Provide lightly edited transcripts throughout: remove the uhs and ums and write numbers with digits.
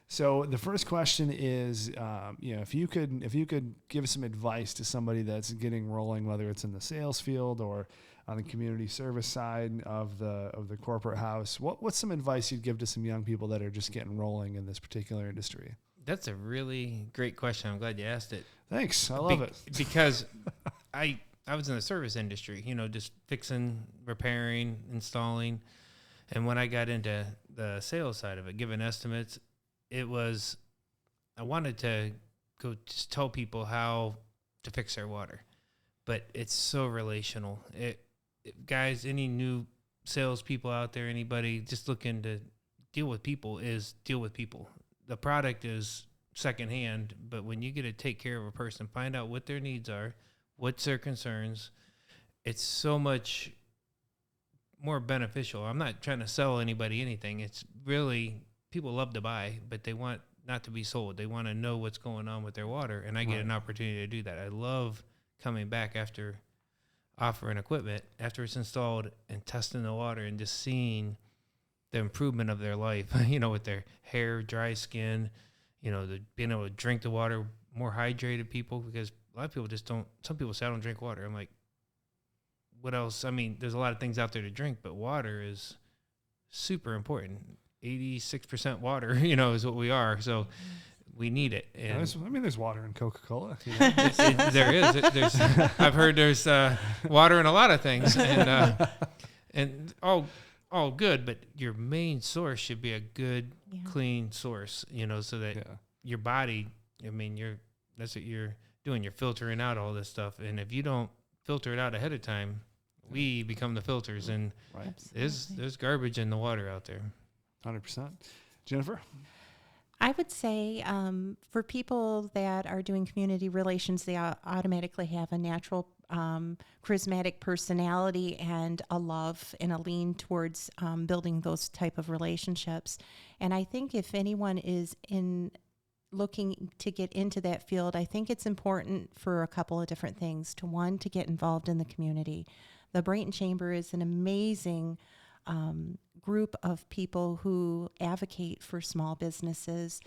So the first question is, if you could give some advice to somebody that's getting rolling, whether it's in the sales field or on the community service side of the corporate house, what's some advice you'd give to some young people that are just getting rolling in this particular industry? That's a really great question. I'm glad you asked it. Thanks. I love it. Because I was in the service industry, just fixing, repairing, installing. And when I got into the sales side of it, giving estimates, I wanted to go just tell people how to fix their water. But it's so relational. Guys, any new salespeople out there, anybody just looking to deal with people. The product is secondhand, but when you get to take care of a person, find out what their needs are, what's their concerns, it's so much more beneficial. I'm not trying to sell anybody anything. It's really, people love to buy, but they want not to be sold. They want to know what's going on with their water, and I get an opportunity to do that. I love coming back after offering equipment, after it's installed, and testing the water and just seeing the improvement of their life, with their hair, dry skin, being able to drink the water, more hydrated people, because a lot of people some people say I don't drink water. I'm like, what else? I mean, there's a lot of things out there to drink, but water is super important. 86% water, is what we are. So we need it. And there's water in Coca-Cola. There is. I've heard there's water in a lot of things, and all good, but your main source should be a good, clean source, so that your body, that's what you're doing. You're filtering out all this stuff. And if you don't filter it out ahead of time, we become the filters, and there's garbage in the water out there. 100%. Jennifer? I would say for people that are doing community relations, they automatically have a natural charismatic personality and a love and a lean towards building those type of relationships. And I think if anyone is looking to get into that field, I think it's important for a couple of different things. To get involved in the community. The Brighton Chamber is an amazing group of people who advocate for small businesses,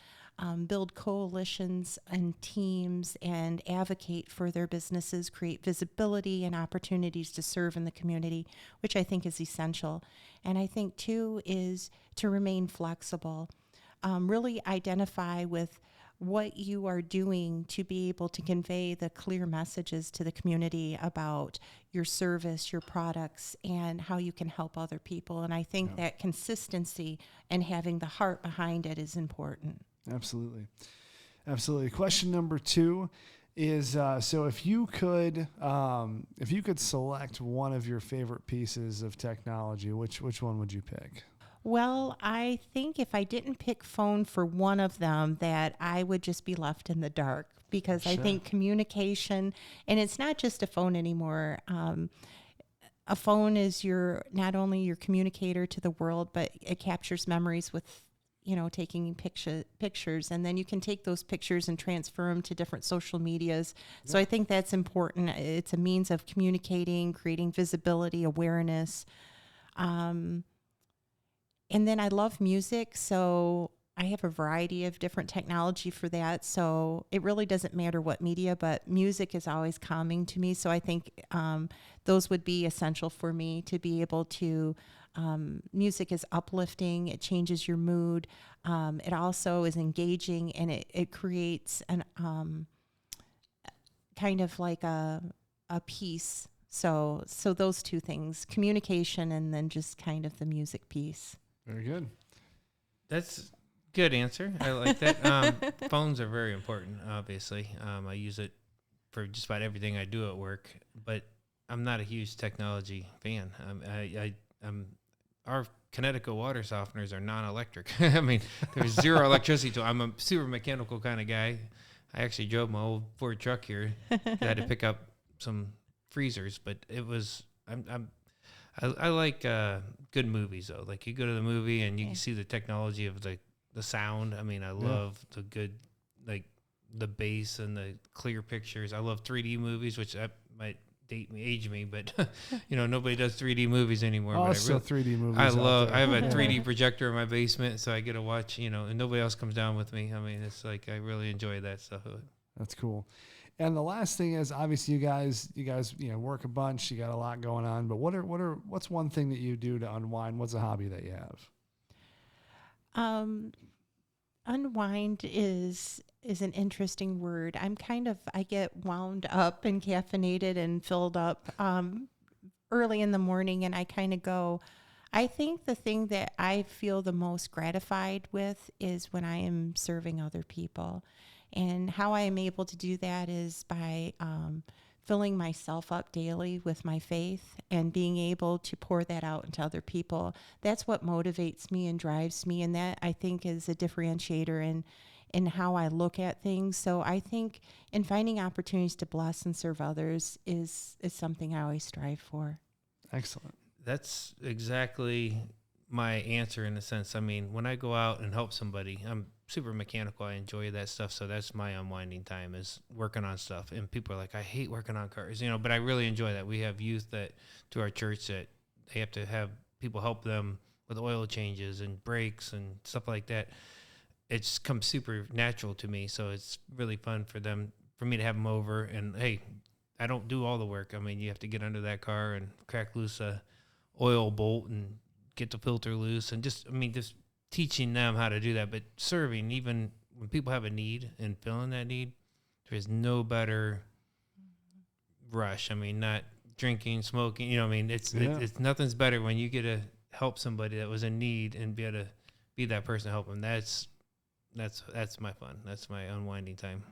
build coalitions and teams, and advocate for their businesses, create visibility and opportunities to serve in the community, which I think is essential. And I think, too, is to remain flexible, really identify with what you are doing to be able to convey the clear messages to the community about your service, your products, and how you can help other people. And I think that consistency and having the heart behind it is important. Absolutely. Question number 2 is, so if you could select one of your favorite pieces of technology, which one would you pick? Well, I think if I didn't pick phone for one of them, that I would just be left in the dark, because I think communication, and it's not just a phone anymore. A phone is not only your communicator to the world, but it captures memories with, taking pictures, and then you can take those pictures and transfer them to different social medias. Yeah. So I think that's important. It's a means of communicating, creating visibility, awareness. And then I love music, so I have a variety of different technology for that. So it really doesn't matter what media, but music is always calming to me. So I think those would be essential for me to be able to. Music is uplifting. It changes your mood. It also is engaging, and it creates an kind of like a piece. So those two things, communication and then just kind of the music piece. Very good. That's a good answer. I like that. Phones are very important, obviously. I use it for just about everything I do at work, but I'm not a huge technology fan. Our Kinetico water softeners are non-electric. There's zero electricity to it. I'm a super mechanical kind of guy. I actually drove my old Ford truck here. I had to pick up some freezers, but it was, I like good movies, though. Like, you go to the movie and you can see the technology of the sound. I love the good, like, the bass and the clear pictures. I love 3D movies, which that might age me, but nobody does 3D movies anymore. Oh, but still 3D movies. I have a 3D projector in my basement, so I get to watch, and nobody else comes down with me. I mean, it's like, I really enjoy that stuff. That's cool. And the last thing is, obviously you guys, work a bunch, you got a lot going on, but what's one thing that you do to unwind? What's a hobby that you have? Unwind is an interesting word. I get wound up and caffeinated and filled up early in the morning, and I kind of go. I think the thing that I feel the most gratified with is when I am serving other people, and how I am able to do that is by filling myself up daily with my faith and being able to pour that out into other people. That's what motivates me and drives me, and that I think is a differentiator in how I look at things. So I think in finding opportunities to bless and serve others is something I always strive for. Excellent. That's exactly my answer in a sense. I mean, when I go out and help somebody, I'm super mechanical. I enjoy that stuff. So that's my unwinding time, is working on stuff. And people are like, I hate working on cars, but I really enjoy that. We have youth to our church that they have to have people help them with oil changes and brakes and stuff like that. It's come super natural to me. So it's really fun for me to have them over, and hey, I don't do all the work. I mean, you have to get under that car and crack loose a oil bolt and get the filter loose, and just teaching them how to do that. But serving, even when people have a need and filling that need, there is no better rush. I mean, not drinking, smoking, it's nothing's better when you get to help somebody that was in need and be able to be that person to help them. That's my fun. That's my unwinding time.